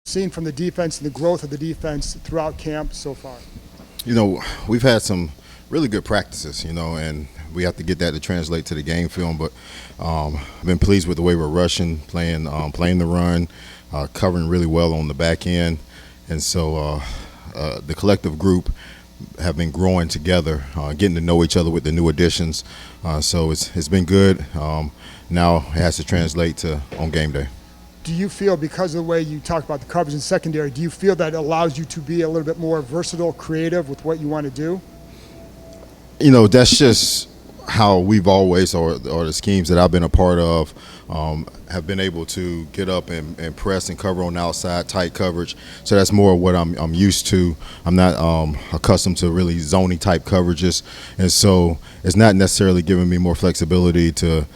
Seen from the defense and the growth of the defense throughout camp so far? We've had some really good practices, and we have to get that to translate to the game film. But I've been pleased with the way we're rushing, playing the run, covering really well on the back end. And so the collective group have been growing together, getting to know each other with the new additions. So it's been good. Now it has to translate to on game day. Do you feel, because of the way you talk about the coverage in secondary, do you feel that allows you to be a little bit more versatile, creative with what you want to do? That's just how we've always, or the schemes that I've been a part of, have been able to get up and press and cover on the outside, tight coverage. So that's more what I'm used to. I'm not accustomed to really zony type coverages, and so it's not necessarily giving me more flexibility to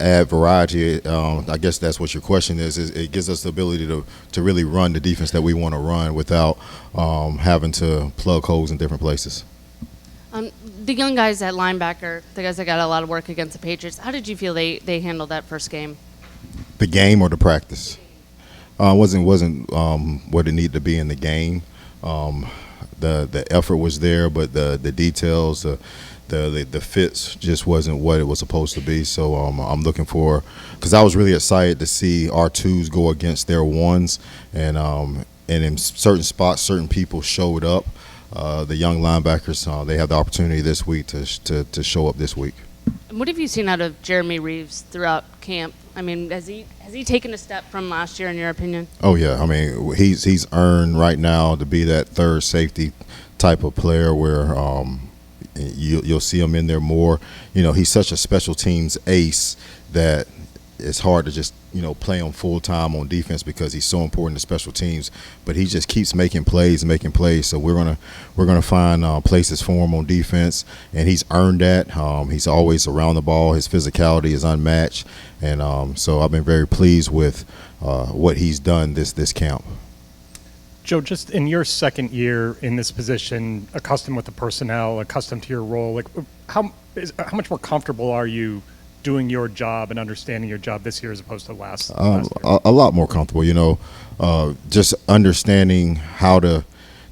add variety. I guess that's what your question is. It gives us the ability to really run the defense that we want to run without having to plug holes in different places. The young guys at linebacker, the guys that got a lot of work against the Patriots, how did you feel they handled that first game? The game or the practice? Wasn't what it needed to be in the game. The effort was there, but the details, the fits just wasn't what it was supposed to be. So I'm looking for, because I was really excited to see our twos go against their ones, and in certain spots, certain people showed up. The young linebackers, they have the opportunity this week to show up this week. And what have you seen out of Jeremy Reeves throughout camp? I mean, has he taken a step from last year in your opinion? Oh yeah, I mean he's earned right now to be that third safety type of player where you'll see him in there more. He's such a special teams ace that it's hard to just play him full time on defense because he's so important to special teams. But he just keeps making plays. So we're gonna find places for him on defense, and he's earned that. He's always around the ball. His physicality is unmatched, and so I've been very pleased with what he's done this camp. Joe, just in your second year in this position, accustomed with the personnel, accustomed to your role, how much more comfortable are you doing your job and understanding your job this year as opposed to last year? A lot more comfortable, just understanding how to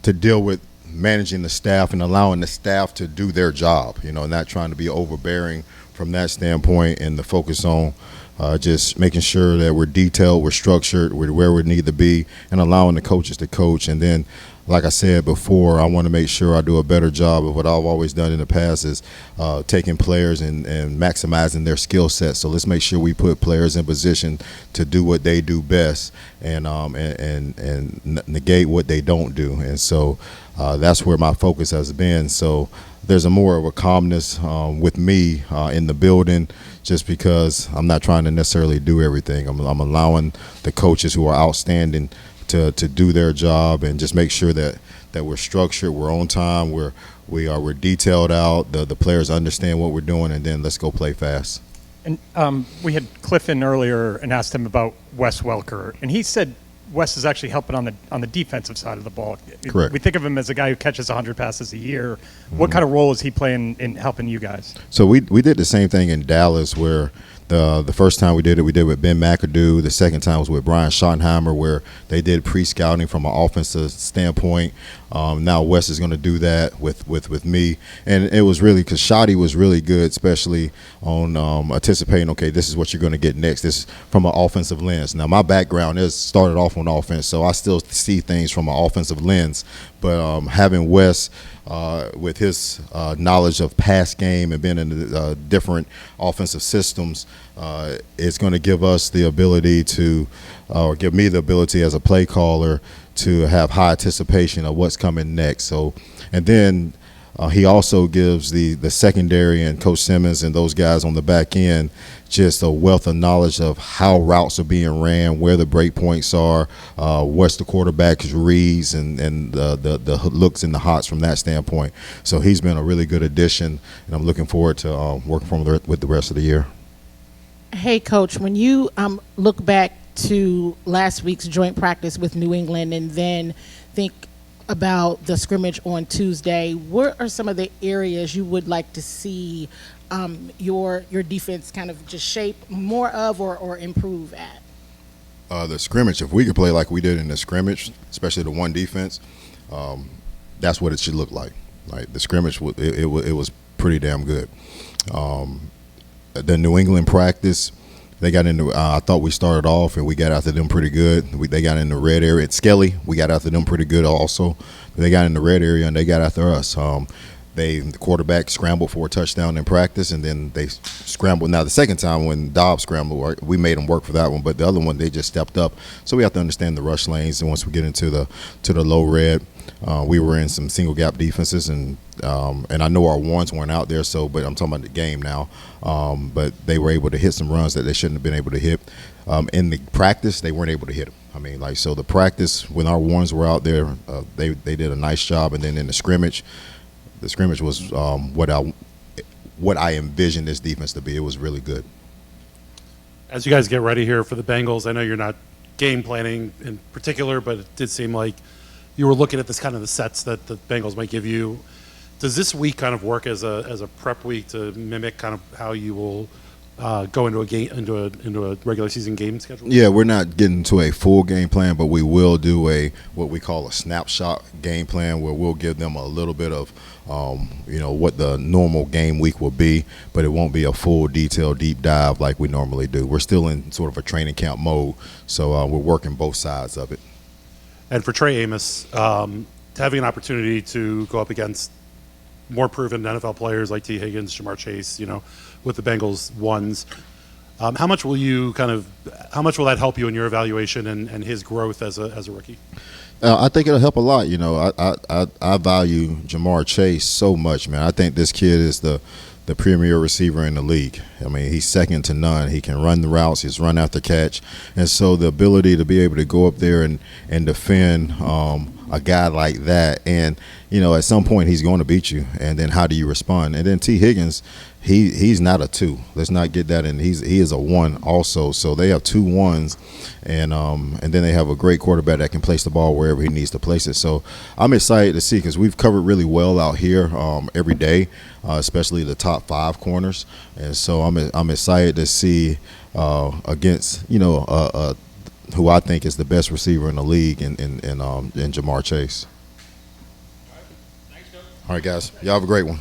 deal with managing the staff and allowing the staff to do their job, not trying to be overbearing from that standpoint, and the focus on just making sure that we're detailed, we're structured, we're where we need to be, and allowing the coaches to coach. And then, like I said before, I want to make sure I do a better job of what I've always done in the past is taking players and maximizing their skill set. So let's make sure we put players in position to do what they do best and negate what they don't do. And so that's where my focus has been. So there's a more of a calmness with me in the building, just because I'm not trying to necessarily do everything. I'm allowing the coaches who are outstanding to do their job and just make sure that we're structured, we're on time, we're detailed out, the players understand what we're doing, and then let's go play fast. And we had Cliff in earlier and asked him about Wes Welker, and he said Wes is actually helping on the defensive side of the ball. Correct. We think of him as a guy who catches 100 passes a year. Mm-hmm. What kind of role is he playing in helping you guys? So we did the same thing in Dallas, where the first time we did with Ben McAdoo. The second time was with Brian Schottenheimer, where they did pre-scouting from an offensive standpoint. Now Wes is going to do that with me, and it was really because Shotty was really good, especially on anticipating. Okay, this is what you're going to get next. This is from an offensive lens. Now my background is started off on offense, so I still see things from an offensive lens. But having Wes with his knowledge of pass game and being in different offensive systems, it's going to give us the ability to, or give me the ability as a play caller to have high anticipation of what's coming next. So, and then he also gives the secondary and Coach Simmons and those guys on the back end just a wealth of knowledge of how routes are being ran, where the break points are, what's the quarterback's reads, and the looks and the hots from that standpoint. So he's been a really good addition, and I'm looking forward to working with the rest of the year. Hey, Coach, when you look back to last week's joint practice with New England and then think about the scrimmage on Tuesday, what are some of the areas you would like to see your defense kind of just shape more of or improve at? The scrimmage, if we could play like we did in the scrimmage, especially the one defense, that's what it should look like. Like the scrimmage, it was pretty damn good. The New England practice, they got into. I thought we started off and we got after them pretty good. They got in the red area. At Skelly, we got after them pretty good also. They got in the red area and they got after us. The quarterback scrambled for a touchdown in practice, and then they scrambled. Now the second time when Dobbs scrambled, we made them work for that one. But the other one, they just stepped up. So we have to understand the rush lanes. And once we get into the low red, we were in some single gap defenses, and I know our ones weren't out there. So, but I'm talking about the game now. But they were able to hit some runs that they shouldn't have been able to hit. In the practice, they weren't able to hit them. I mean, like, so the practice when our ones were out there, they did a nice job, and then in the scrimmage was what I envisioned this defense to be. It was really good. As you guys get ready here for the Bengals, I know you're not game planning in particular, but it did seem like you were looking at this kind of the sets that the Bengals might give you. Does this week kind of work as a prep week to mimic kind of how you will go into a regular season game schedule? Yeah, we're not getting to a full game plan, but we will do what we call a snapshot game plan, where we'll give them a little bit of what the normal game week will be, but it won't be a full detailed deep dive like we normally do. We're still in sort of a training camp mode, so we're working both sides of it. And for Trey Amos, having an opportunity to go up against more proven NFL players like T. Higgins, Jamar Chase, with the Bengals ones, how much will that help you in your evaluation and his growth as a rookie? I think it'll help a lot. I value Jamar Chase so much, man. I think this kid is the premier receiver in the league. I mean, he's second to none. He can run the routes. He's run after catch. And so the ability to be able to go up there and defend a guy like that, and, at some point he's going to beat you. And then how do you respond? And then T. Higgins, he's not a 2. Let's not get that in. He is a 1 also. So they have 2 1s, and then they have a great quarterback that can place the ball wherever he needs to place it. So I'm excited to see, because we've covered really well out here every day, especially the top 5 corners. And so I'm excited to see against who I think is the best receiver in the league in Jamar Chase. All right, guys. Y'all have a great one.